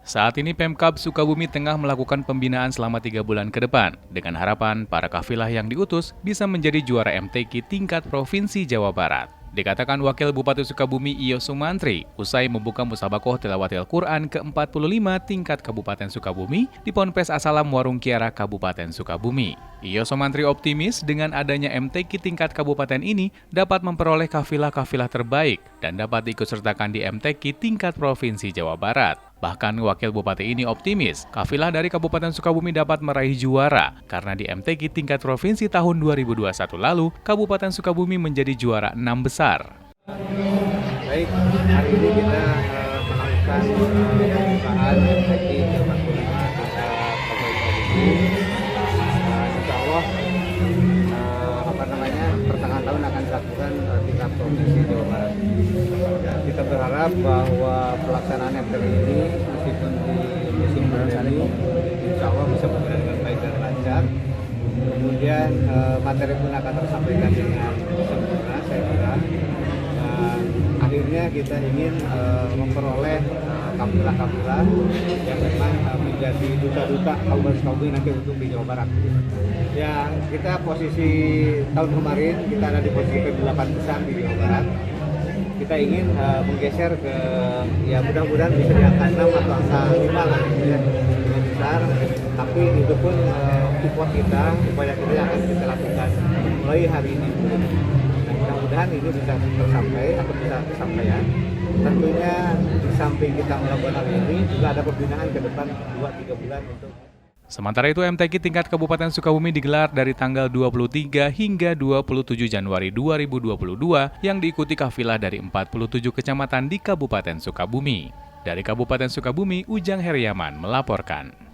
Saat ini Pemkab Sukabumi tengah melakukan pembinaan selama 3 bulan ke depan, dengan harapan para kafilah yang diutus bisa menjadi juara MTQ tingkat Provinsi Jawa Barat. Dikatakan Wakil Bupati Sukabumi Iyo Sumantri, usai membuka Musabakoh Tilawatil Quran ke-45 tingkat Kabupaten Sukabumi di Ponpes Asalam Warung Kiara, Kabupaten Sukabumi. Iyo Sumantri optimis dengan adanya MTQ tingkat kabupaten ini dapat memperoleh kafilah-kafilah terbaik dan dapat diikutsertakan di MTQ tingkat Provinsi Jawa Barat. Bahkan Wakil Bupati ini optimis, kafilah dari Kabupaten Sukabumi dapat meraih juara, karena di MTQ tingkat provinsi tahun 2021 lalu, Kabupaten Sukabumi menjadi juara 6 besar. Baik, hari ini kita melakukan pembukaan MTQ ke-45 tingkat provinsi. Insya Allah, pertengahan tahun akan dilakukan tingkat provinsi Jawa Barat. Kita berharap bahwa pelaksanaan MTQ ini meskipun di musim hujan ini, insya Allah bisa berjalan dengan baik dan lancar. Kemudian materi pun akan tersampaikan dengan sempurna, saya kira. Dan akhirnya kita ingin memperoleh kafilah-kafilah yang memang menjadi duta-duta Kabupaten Sukabumi nanti untuk di Jawa Barat. Ya, kita posisi tahun kemarin kita ada di posisi ke-8 besar di Jawa Barat. Kita ingin menggeser ke, ya mudah-mudahan bisa di angka 6 atau angka 5 lah, ya, besar. Tapi itu pun support kita, upaya kita akan kita lakukan mulai hari ini. Nah, mudah-mudahan ini bisa tersampai atau bisa tersampaikan. Tentunya di samping kita melakukan hal ini juga ada pembinaan ke depan 2-3 bulan untuk. Sementara itu MTQ tingkat Kabupaten Sukabumi digelar dari tanggal 23 hingga 27 Januari 2022 yang diikuti kafilah dari 47 kecamatan di Kabupaten Sukabumi. Dari Kabupaten Sukabumi, Ujang Heriaman melaporkan.